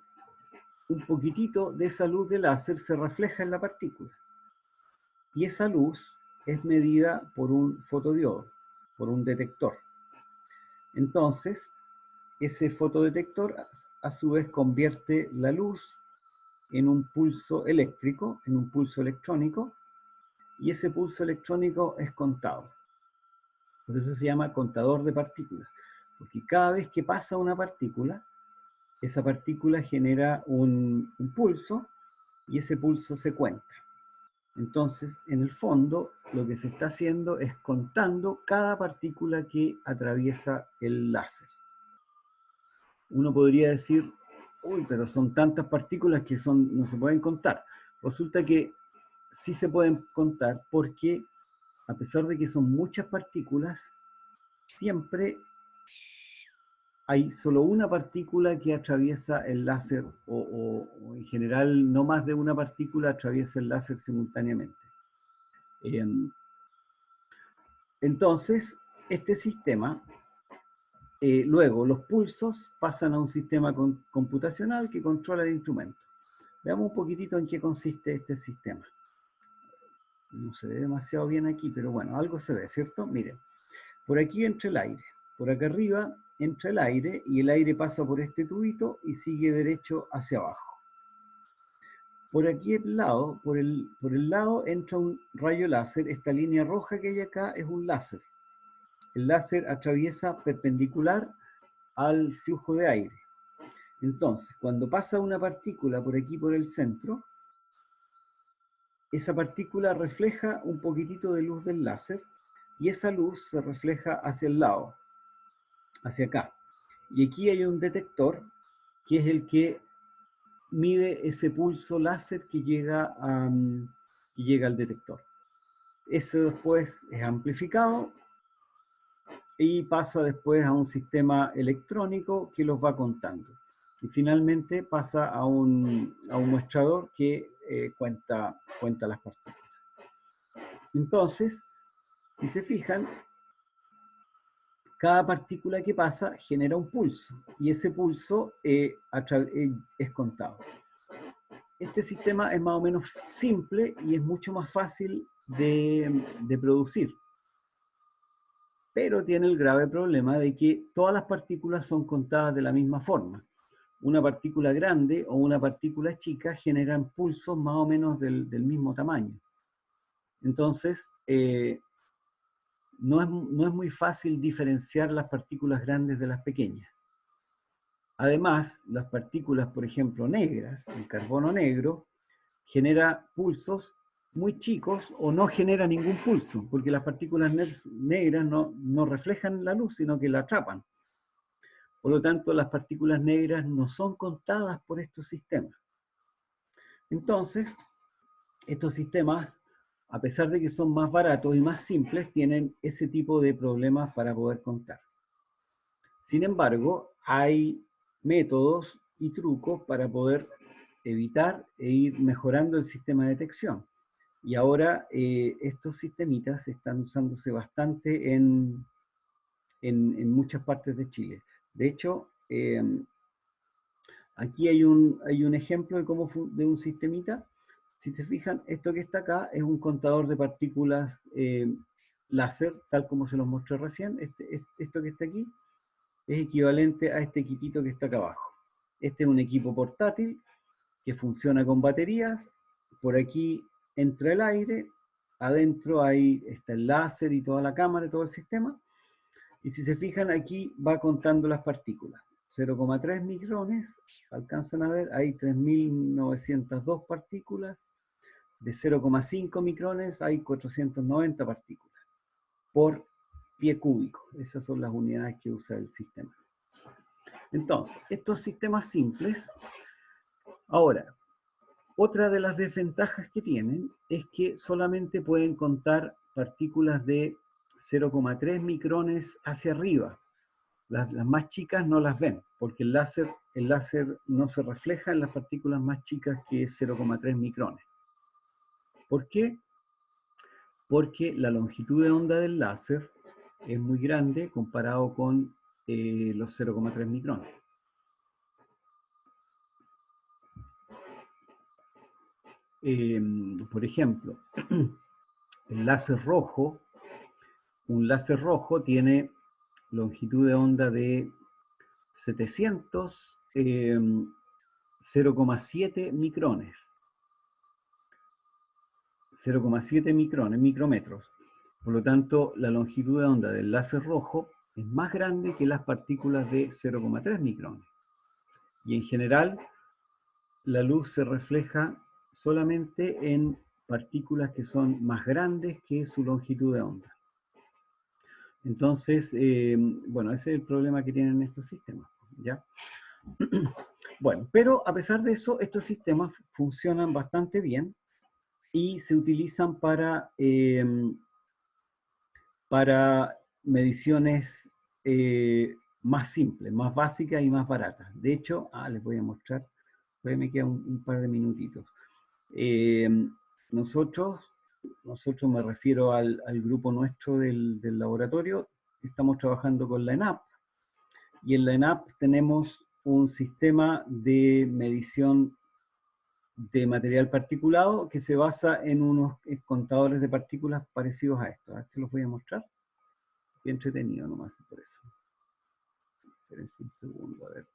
un poquitito de esa luz de láser se refleja en la partícula. Y esa luz es medida por un fotodiodo, por un detector. Entonces, ese fotodetector a su vez convierte la luz en un pulso eléctrico, en un pulso electrónico, y ese pulso electrónico es contado. Por eso se llama contador de partículas, porque cada vez que pasa una partícula, esa partícula genera un pulso y ese pulso se cuenta. Entonces, en el fondo, lo que se está haciendo es contando cada partícula que atraviesa el láser. Uno podría decir, uy, pero son tantas partículas que no se pueden contar. Resulta que sí se pueden contar porque, a pesar de que son muchas partículas, siempre hay solo una partícula que atraviesa el láser, o en general no más de una partícula atraviesa el láser simultáneamente. Entonces, este sistema, luego los pulsos pasan a un sistema computacional que controla el instrumento. Veamos un poquitito en qué consiste este sistema. No se ve demasiado bien aquí, pero bueno, algo se ve, ¿cierto? Miren, por aquí entra el aire, por acá arriba entra el aire y el aire pasa por este tubito y sigue derecho hacia abajo. Por aquí al lado, por el lado entra un rayo láser. Esta línea roja que hay acá es un láser. El láser atraviesa perpendicular al flujo de aire. Entonces, cuando pasa una partícula por aquí, por el centro, esa partícula refleja un poquitito de luz del láser y esa luz se refleja hacia el lado, hacia acá. Y aquí hay un detector que es el que mide ese pulso láser que llega al detector. Ese después es amplificado y pasa después a un sistema electrónico que los va contando. Y finalmente pasa a un muestrador que cuenta las partículas. Entonces, si se fijan, cada partícula que pasa genera un pulso y ese pulso es contado. Este sistema es más o menos simple y es mucho más fácil de producir. Pero tiene el grave problema de que todas las partículas son contadas de la misma forma. Una partícula grande o una partícula chica generan pulsos más o menos del mismo tamaño. Entonces, no es muy fácil diferenciar las partículas grandes de las pequeñas. Además, las partículas, por ejemplo, negras, el carbono negro, genera pulsos muy chicos o no genera ningún pulso, porque las partículas negras no reflejan la luz, sino que la atrapan. Por lo tanto, las partículas negras no son contadas por estos sistemas. Entonces, estos sistemas, a pesar de que son más baratos y más simples, tienen ese tipo de problemas para poder contar. Sin embargo, hay métodos y trucos para poder evitar e ir mejorando el sistema de detección. Y ahora estos sistemitas están usándose bastante en muchas partes de Chile. De hecho, aquí hay un ejemplo de de un sistemita. Si se fijan, esto que está acá es un contador de partículas láser, tal como se los mostré recién. Esto que está aquí es equivalente a este equipito que está acá abajo. Este es un equipo portátil que funciona con baterías. Por aquí entra el aire, adentro ahí está el láser y toda la cámara y todo el sistema. Y si se fijan, aquí va contando las partículas. 0,3 micrones, alcanzan a ver, hay 3.902 partículas. De 0,5 micrones hay 490 partículas por pie cúbico. Esas son las unidades que usa el sistema. Entonces, estos sistemas simples, ahora, otra de las desventajas que tienen es que solamente pueden contar partículas de 0,3 micrones hacia arriba. Las más chicas no las ven, porque el láser no se refleja en las partículas más chicas que es 0,3 micrones. ¿Por qué? Porque la longitud de onda del láser es muy grande comparado con los 0,3 micrones. Por ejemplo, el láser rojo, un láser rojo tiene longitud de onda de 700, 0,7 micrones. 0,7 micrones, micrómetros. Por lo tanto, la longitud de onda del láser rojo es más grande que las partículas de 0,3 micrones. Y en general, la luz se refleja solamente en partículas que son más grandes que su longitud de onda. Entonces, bueno, ese es el problema que tienen estos sistemas, ¿ya? Bueno, pero a pesar de eso, estos sistemas funcionan bastante bien y se utilizan para mediciones más simples, más básicas y más baratas. De hecho, les voy a mostrar, todavía me queda un par de minutitos. Nosotros me refiero al grupo nuestro del laboratorio, estamos trabajando con la ENAP, y en la ENAP tenemos un sistema de medición de material particulado que se basa en unos contadores de partículas parecidos a estos. A ver, se los voy a mostrar. Bien entretenido nomás por eso. Espérense un segundo, a ver.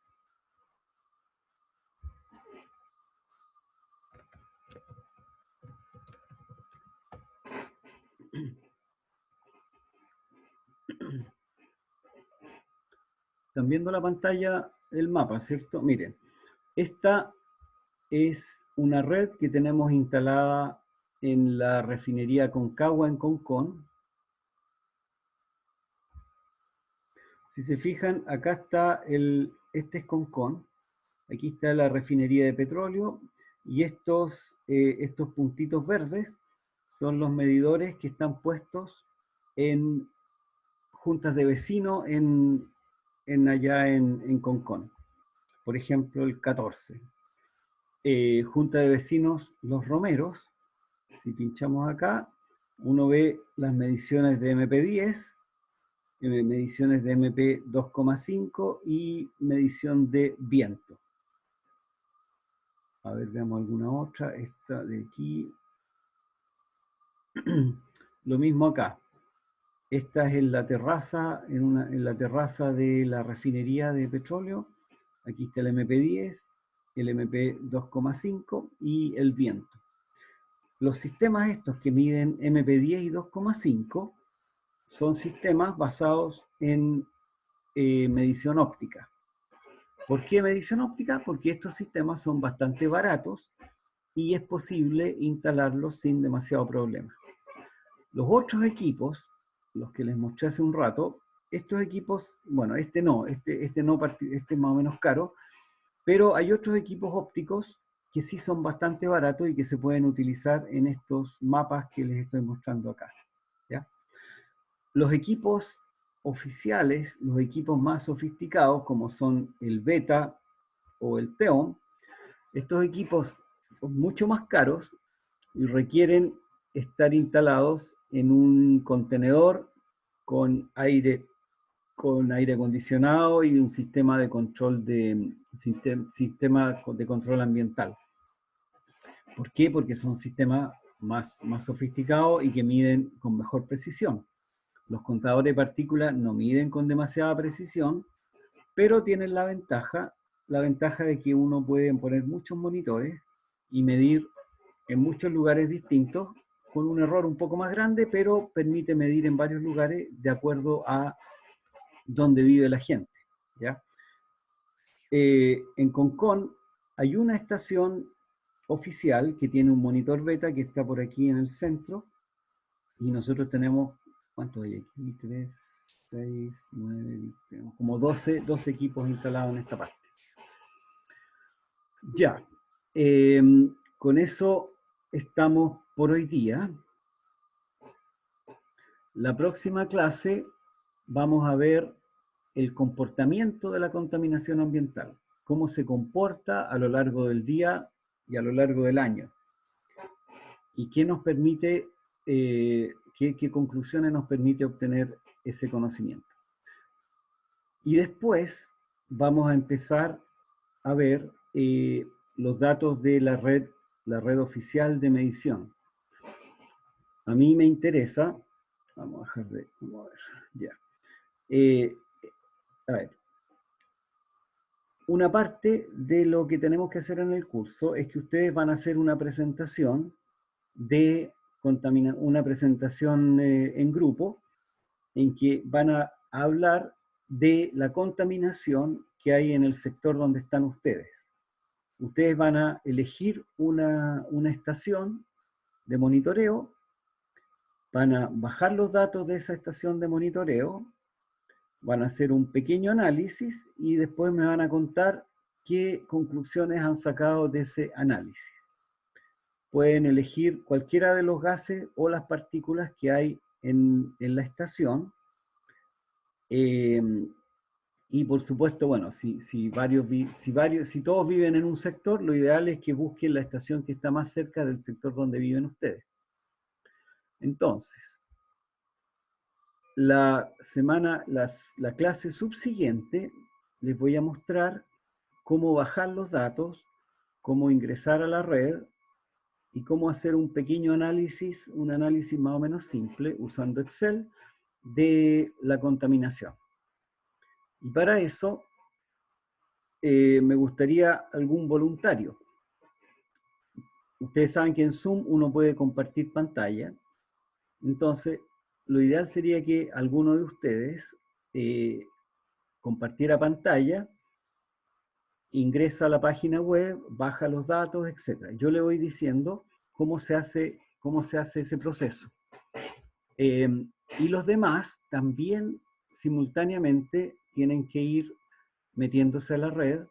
Están viendo la pantalla, el mapa, ¿cierto? Miren, esta es una red que tenemos instalada en la refinería Concagua en Concón. Si se fijan, acá está este es Concón, aquí está la refinería de petróleo, y estos puntitos verdes son los medidores que están puestos en juntas de vecinos allá en Concón. Por ejemplo, el 14. Junta de vecinos Los Romeros. Si pinchamos acá, uno ve las mediciones de MP10, mediciones de MP 2,5 y medición de viento. A ver, veamos alguna otra. Esta de aquí. Lo mismo acá. Esta es en la terraza, en la terraza de la refinería de petróleo. Aquí está el MP10, el MP 2,5 y el viento. Los sistemas estos que miden MP10 y 2,5 son sistemas basados en medición óptica. ¿Por qué medición óptica? Porque estos sistemas son bastante baratos y es posible instalarlos sin demasiado problema. Los otros equipos, los que les mostré hace un rato, estos equipos, bueno, este es más o menos caro, pero hay otros equipos ópticos que sí son bastante baratos y que se pueden utilizar en estos mapas que les estoy mostrando acá, ¿ya? Los equipos oficiales, los equipos más sofisticados, como son el Beta o el Teon, estos equipos son mucho más caros y requieren estar instalados en un contenedor con aire acondicionado y un sistema de control sistema de control ambiental. ¿Por qué? Porque son sistemas más sofisticados y que miden con mejor precisión. Los contadores de partículas no miden con demasiada precisión, pero tienen la ventaja de que uno puede poner muchos monitores y medir en muchos lugares distintos con un error un poco más grande, pero permite medir en varios lugares de acuerdo a donde vive la gente, ¿ya? En Concón hay una estación oficial que tiene un monitor beta que está por aquí en el centro, y nosotros tenemos, ¿cuántos hay aquí? 3, 6, 9, tenemos como 12 equipos instalados en esta parte. Ya, con eso estamos por hoy día. La próxima clase vamos a ver el comportamiento de la contaminación ambiental, cómo se comporta a lo largo del día y a lo largo del año, y qué nos permite, qué conclusiones nos permite obtener ese conocimiento. Y después vamos a empezar a ver los datos de la red oficial de medición. A mí me interesa, vamos a ver, ya. A ver, una parte de lo que tenemos que hacer en el curso es que ustedes van a hacer una presentación en grupo, en que van a hablar de la contaminación que hay en el sector donde están ustedes. Ustedes van a elegir una estación de monitoreo, van a bajar los datos de esa estación de monitoreo, van a hacer un pequeño análisis y después me van a contar qué conclusiones han sacado de ese análisis. Pueden elegir cualquiera de los gases o las partículas que hay en la estación. Y por supuesto, bueno, si todos viven en un sector, lo ideal es que busquen la estación que está más cerca del sector donde viven ustedes. Entonces, la clase subsiguiente les voy a mostrar cómo bajar los datos, cómo ingresar a la red y cómo hacer un pequeño análisis, un análisis más o menos simple, usando Excel, de la contaminación. Y para eso me gustaría algún voluntario. Ustedes saben que en Zoom uno puede compartir pantalla. Entonces, lo ideal sería que alguno de ustedes compartiera pantalla, ingresa a la página web, baja los datos, etc. Yo le voy diciendo cómo se hace ese proceso. Y los demás también simultáneamente tienen que ir metiéndose a la red,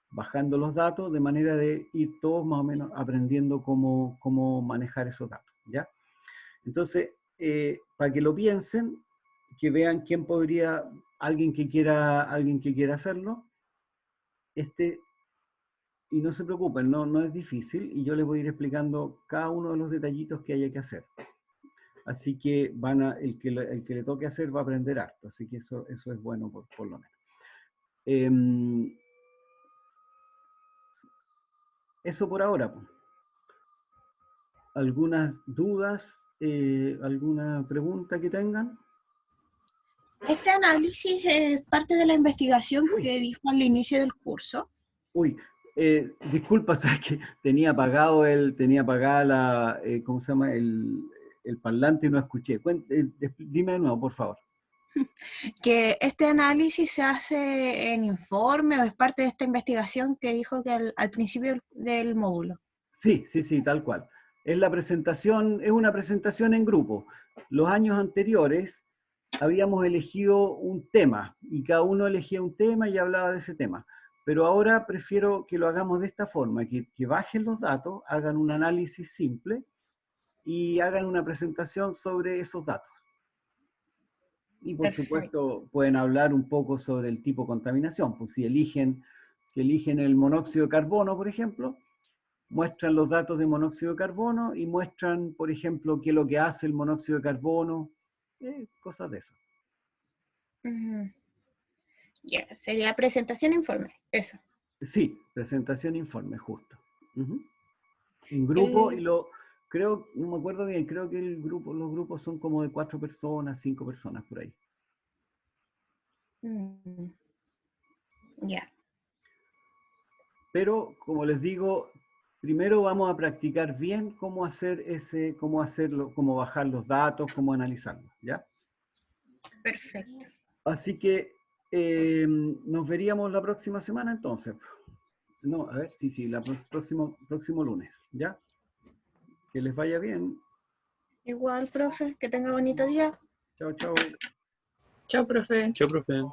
bajando los datos, de manera de ir todos más o menos aprendiendo cómo manejar esos datos, ¿ya? Entonces, para que lo piensen, que vean quién podría, alguien que quiera hacerlo, y no se preocupen, no es difícil, y yo les voy a ir explicando cada uno de los detallitos que haya que hacer. Así que el que le toque hacer va a aprender harto, así que eso es bueno por lo menos. Eso por ahora. ¿Algunas dudas? ¿Alguna pregunta que tengan? Este análisis es parte de la investigación que dijo al inicio del curso. Disculpa, sabes que tenía apagada la, ¿cómo se llama? El parlante y no escuché. Dime de nuevo, por favor. Que este análisis se hace en informe o es parte de esta investigación que dijo que al principio del módulo. Sí, tal cual. Es una presentación en grupo. Los años anteriores habíamos elegido un tema y cada uno elegía un tema y hablaba de ese tema. Pero ahora prefiero que lo hagamos de esta forma, que bajen los datos, hagan un análisis simple y hagan una presentación sobre esos datos. Y por supuesto pueden hablar un poco sobre el tipo de contaminación. Pues si eligen el monóxido de carbono, por ejemplo, muestran los datos de monóxido de carbono y muestran, por ejemplo, qué es lo que hace el monóxido de carbono, cosas de eso. Ya, sería presentación e informe, eso. Sí, presentación e informe, justo. En grupo, y creo, no me acuerdo bien, creo que los grupos son como de 4 personas, 5 personas por ahí. Ya. Pero, como les digo, primero vamos a practicar bien cómo hacerlo, cómo bajar los datos, cómo analizarlos, ¿ya? Perfecto. Así que nos veríamos la próxima semana entonces. No, a ver, sí, próximo lunes, ¿ya? Que les vaya bien. Igual, profe, que tenga bonito día. Chao, chao. Chao, profe. Chao, profe.